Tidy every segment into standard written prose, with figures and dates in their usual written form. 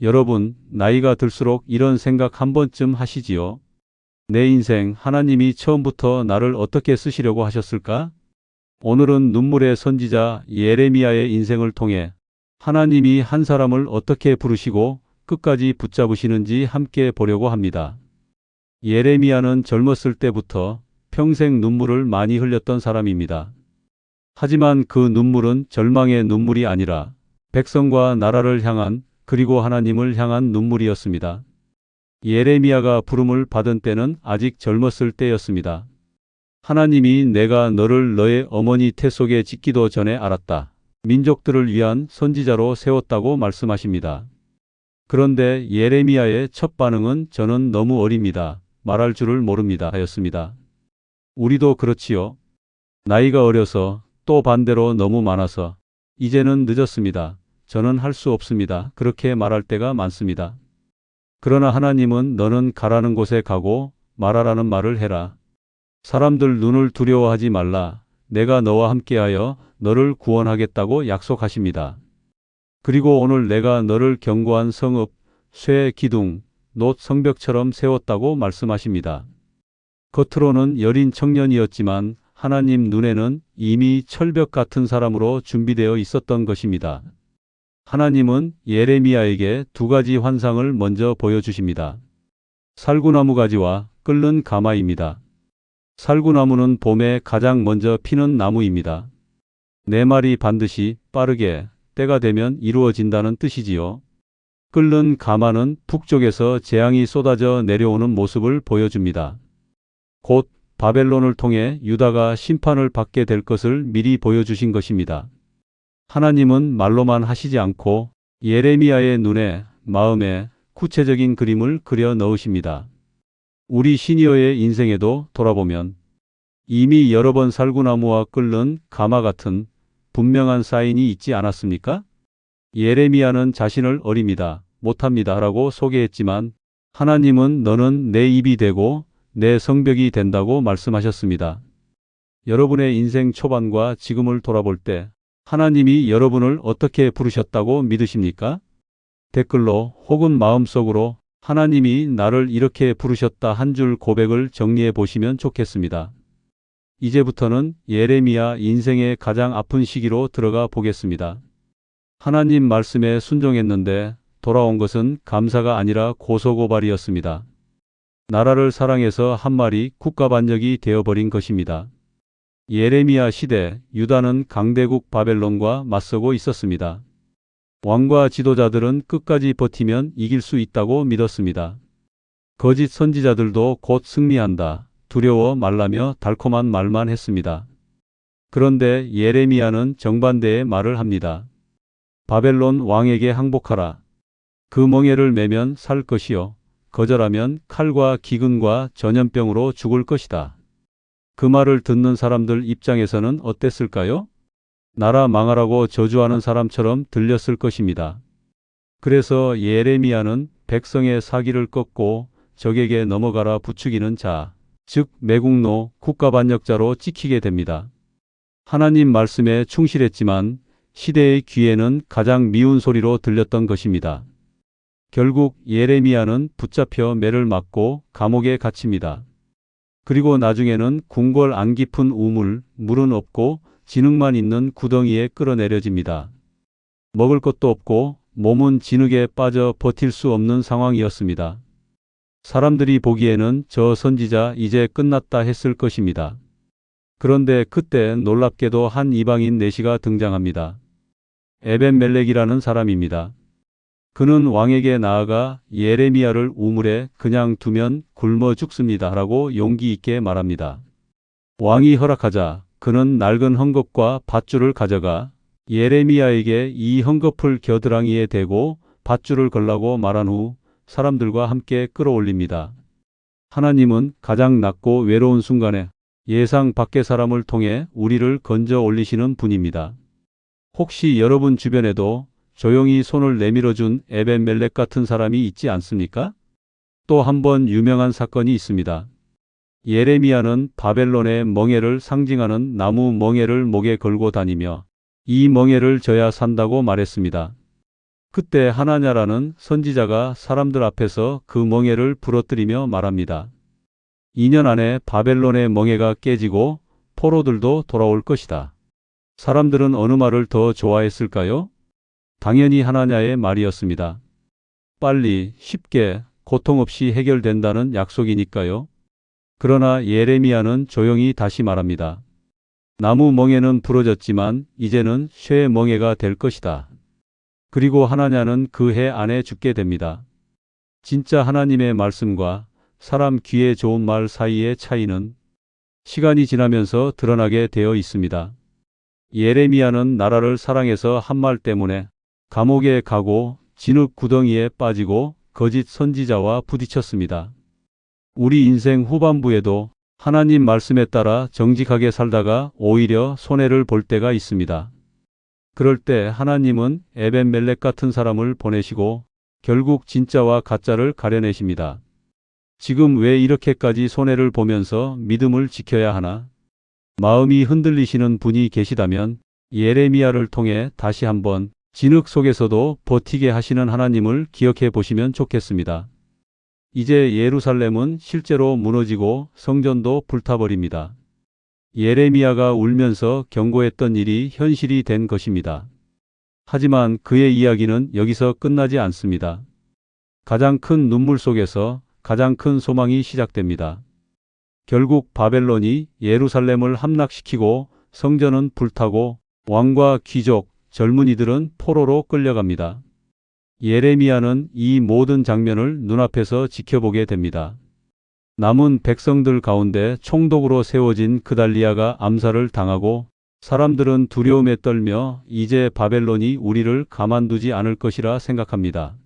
여러분, 나이가 들수록 이런 생각 한 번쯤 하시지요? 내 인생 하나님이 처음부터 나를 어떻게 쓰시려고 하셨을까? 오늘은 눈물의 선지자 예레미야의 인생을 통해 하나님이 한 사람을 어떻게 부르시고 끝까지 붙잡으시는지 함께 보려고 합니다. 예레미야는 젊었을 때부터 평생 눈물을 많이 흘렸던 사람입니다. 하지만 그 눈물은 절망의 눈물이 아니라 백성과 나라를 향한 그리고 하나님을 향한 눈물이었습니다. 예레미야가 부름을 받은 때는 아직 젊었을 때였습니다. 하나님이 내가 너를 너의 어머니 태 속에 짓기도 전에 알았다. 민족들을 위한 선지자로 세웠다고 말씀하십니다. 그런데 예레미야의 첫 반응은 저는 너무 어립니다. 말할 줄을 모릅니다. 하였습니다. 우리도 그렇지요. 나이가 어려서 또 반대로 너무 많아서 이제는 늦었습니다. 저는 할 수 없습니다. 그렇게 말할 때가 많습니다. 그러나 하나님은 너는 가라는 곳에 가고 말하라는 말을 해라. 사람들 눈을 두려워하지 말라. 내가 너와 함께하여 너를 구원하겠다고 약속하십니다. 그리고 오늘 내가 너를 견고한 성읍, 쇠 기둥, 놋 성벽처럼 세웠다고 말씀하십니다. 겉으로는 여린 청년이었지만 하나님 눈에는 이미 철벽 같은 사람으로 준비되어 있었던 것입니다. 하나님은 예레미야에게 두 가지 환상을 먼저 보여주십니다. 살구나무 가지와 끓는 가마입니다. 살구나무는 봄에 가장 먼저 피는 나무입니다. 내 말이 반드시 빠르게 때가 되면 이루어진다는 뜻이지요. 끓는 가마는 북쪽에서 재앙이 쏟아져 내려오는 모습을 보여줍니다. 곧 바벨론을 통해 유다가 심판을 받게 될 것을 미리 보여주신 것입니다. 하나님은 말로만 하시지 않고 예레미야의 눈에, 마음에 구체적인 그림을 그려 넣으십니다. 우리 시니어의 인생에도 돌아보면 이미 여러 번 살구나무와 끓는 가마 같은 분명한 사인이 있지 않았습니까? 예레미야는 자신을 어립니다. 못합니다. 라고 소개했지만 하나님은 너는 내 입이 되고 내 성벽이 된다고 말씀하셨습니다. 여러분의 인생 초반과 지금을 돌아볼 때 하나님이 여러분을 어떻게 부르셨다고 믿으십니까? 댓글로 혹은 마음속으로 하나님이 나를 이렇게 부르셨다 한 줄 고백을 정리해 보시면 좋겠습니다. 이제부터는 예레미야 인생의 가장 아픈 시기로 들어가 보겠습니다. 하나님 말씀에 순종했는데 돌아온 것은 감사가 아니라 고소고발이었습니다. 나라를 사랑해서 한 마리 국가반역이 되어버린 것입니다. 예레미야 시대 유다는 강대국 바벨론과 맞서고 있었습니다. 왕과 지도자들은 끝까지 버티면 이길 수 있다고 믿었습니다. 거짓 선지자들도 곧 승리한다, 두려워 말라며 달콤한 말만 했습니다. 그런데 예레미야는 정반대의 말을 합니다. 바벨론 왕에게 항복하라. 그 멍에를 매면 살 것이요 거절하면 칼과 기근과 전염병으로 죽을 것이다. 그 말을 듣는 사람들 입장에서는 어땠을까요? 나라 망하라고 저주하는 사람처럼 들렸을 것입니다. 그래서 예레미야는 백성의 사기를 꺾고 적에게 넘어가라 부추기는 자, 즉 매국노 국가반역자로 찍히게 됩니다. 하나님 말씀에 충실했지만 시대의 귀에는 가장 미운 소리로 들렸던 것입니다. 결국 예레미야는 붙잡혀 매를 맞고 감옥에 갇힙니다. 그리고 나중에는 궁궐 안 깊은 우물, 물은 없고 진흙만 있는 구덩이에 끌어내려집니다. 먹을 것도 없고 몸은 진흙에 빠져 버틸 수 없는 상황이었습니다. 사람들이 보기에는 저 선지자 이제 끝났다 했을 것입니다. 그런데 그때 놀랍게도 한 이방인 내시가 등장합니다. 에벤멜렉이라는 사람입니다. 그는 왕에게 나아가 예레미야를 우물에 그냥 두면 굶어 죽습니다. 라고 용기 있게 말합니다. 왕이 허락하자 그는 낡은 헝겊과 밧줄을 가져가 예레미야에게 이 헝겊을 겨드랑이에 대고 밧줄을 걸라고 말한 후 사람들과 함께 끌어올립니다. 하나님은 가장 낮고 외로운 순간에 예상 밖의 사람을 통해 우리를 건져 올리시는 분입니다. 혹시 여러분 주변에도 조용히 손을 내밀어준 에벤멜렉 같은 사람이 있지 않습니까? 또 한 번 유명한 사건이 있습니다. 예레미야는 바벨론의 멍에를 상징하는 나무 멍에를 목에 걸고 다니며 이 멍에를 져야 산다고 말했습니다. 그때 하나냐라는 선지자가 사람들 앞에서 그 멍에를 부러뜨리며 말합니다. 2년 안에 바벨론의 멍에가 깨지고 포로들도 돌아올 것이다. 사람들은 어느 말을 더 좋아했을까요? 당연히 하나냐의 말이었습니다. 빨리, 쉽게, 고통 없이 해결된다는 약속이니까요. 그러나 예레미야는 조용히 다시 말합니다. 나무 멍에는 부러졌지만 이제는 쇠 멍에가 될 것이다. 그리고 하나냐는 그 해 안에 죽게 됩니다. 진짜 하나님의 말씀과 사람 귀에 좋은 말 사이의 차이는 시간이 지나면서 드러나게 되어 있습니다. 예레미야는 나라를 사랑해서 한 말 때문에 감옥에 가고 진흙 구덩이에 빠지고 거짓 선지자와 부딪혔습니다. 우리 인생 후반부에도 하나님 말씀에 따라 정직하게 살다가 오히려 손해를 볼 때가 있습니다. 그럴 때 하나님은 에벤멜렉 같은 사람을 보내시고 결국 진짜와 가짜를 가려내십니다. 지금 왜 이렇게까지 손해를 보면서 믿음을 지켜야 하나? 마음이 흔들리시는 분이 계시다면 예레미야를 통해 다시 한번 진흙 속에서도 버티게 하시는 하나님을 기억해 보시면 좋겠습니다. 이제 예루살렘은 실제로 무너지고 성전도 불타버립니다. 예레미야가 울면서 경고했던 일이 현실이 된 것입니다. 하지만 그의 이야기는 여기서 끝나지 않습니다. 가장 큰 눈물 속에서 가장 큰 소망이 시작됩니다. 결국 바벨론이 예루살렘을 함락시키고 성전은 불타고 왕과 귀족, 젊은이들은 포로로 끌려갑니다. 예레미야는 이 모든 장면을 눈앞에서 지켜보게 됩니다. 남은 백성들 가운데 총독으로 세워진 그달리아가 암살을 당하고 사람들은 두려움에 떨며 이제 바벨론이 우리를 가만두지 않을 것이라 생각합니다.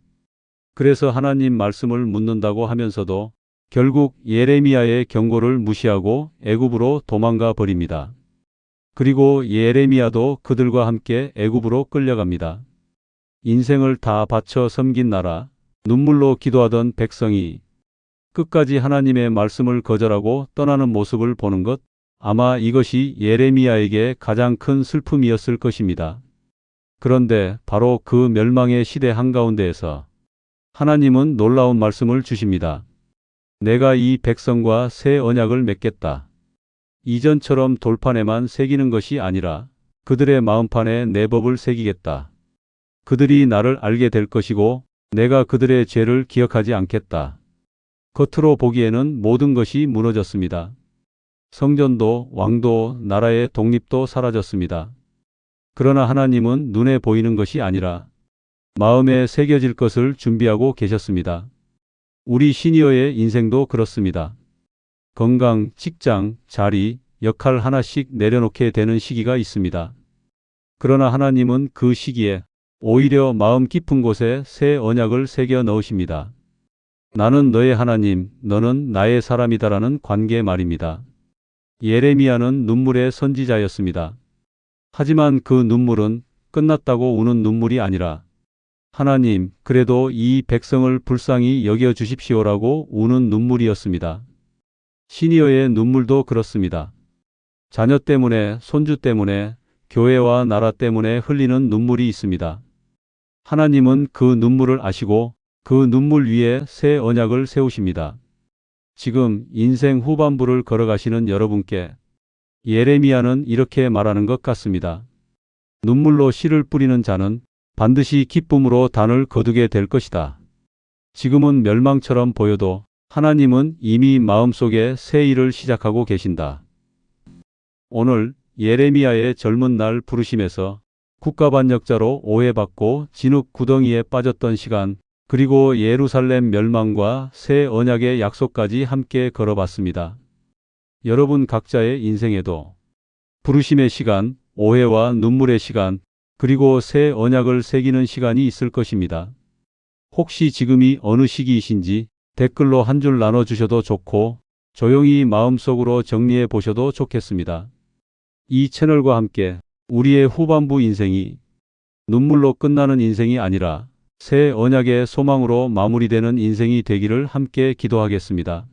그래서 하나님 말씀을 묻는다고 하면서도 결국 예레미야의 경고를 무시하고 애굽으로 도망가 버립니다. 그리고 예레미야도 그들과 함께 애굽으로 끌려갑니다. 인생을 다 바쳐 섬긴 나라, 눈물로 기도하던 백성이 끝까지 하나님의 말씀을 거절하고 떠나는 모습을 보는 것, 아마 이것이 예레미야에게 가장 큰 슬픔이었을 것입니다. 그런데 바로 그 멸망의 시대 한가운데에서 하나님은 놀라운 말씀을 주십니다. 내가 이 백성과 새 언약을 맺겠다. 이전처럼 돌판에만 새기는 것이 아니라 그들의 마음판에 내 법을 새기겠다. 그들이 나를 알게 될 것이고 내가 그들의 죄를 기억하지 않겠다. 겉으로 보기에는 모든 것이 무너졌습니다. 성전도 왕도 나라의 독립도 사라졌습니다. 그러나 하나님은 눈에 보이는 것이 아니라 마음에 새겨질 것을 준비하고 계셨습니다. 우리 시니어의 인생도 그렇습니다. 건강, 직장, 자리, 역할 하나씩 내려놓게 되는 시기가 있습니다. 그러나 하나님은 그 시기에 오히려 마음 깊은 곳에 새 언약을 새겨 넣으십니다. 나는 너의 하나님, 너는 나의 사람이다라는 관계 말입니다. 예레미야는 눈물의 선지자였습니다. 하지만 그 눈물은 끝났다고 우는 눈물이 아니라 하나님, 그래도 이 백성을 불쌍히 여겨 주십시오라고 우는 눈물이었습니다. 시니어의 눈물도 그렇습니다. 자녀 때문에, 손주 때문에, 교회와 나라 때문에 흘리는 눈물이 있습니다. 하나님은 그 눈물을 아시고 그 눈물 위에 새 언약을 세우십니다. 지금 인생 후반부를 걸어가시는 여러분께 예레미야는 이렇게 말하는 것 같습니다. 눈물로 씨를 뿌리는 자는 반드시 기쁨으로 단을 거두게 될 것이다. 지금은 멸망처럼 보여도 하나님은 이미 마음속에 새 일을 시작하고 계신다. 오늘 예레미야의 젊은 날 부르심에서 국가반역자로 오해받고 진흙 구덩이에 빠졌던 시간, 그리고 예루살렘 멸망과 새 언약의 약속까지 함께 걸어봤습니다. 여러분 각자의 인생에도 부르심의 시간, 오해와 눈물의 시간, 그리고 새 언약을 새기는 시간이 있을 것입니다. 혹시 지금이 어느 시기이신지 댓글로 한 줄 나눠주셔도 좋고 조용히 마음속으로 정리해 보셔도 좋겠습니다. 이 채널과 함께 우리의 후반부 인생이 눈물로 끝나는 인생이 아니라 새 언약의 소망으로 마무리되는 인생이 되기를 함께 기도하겠습니다.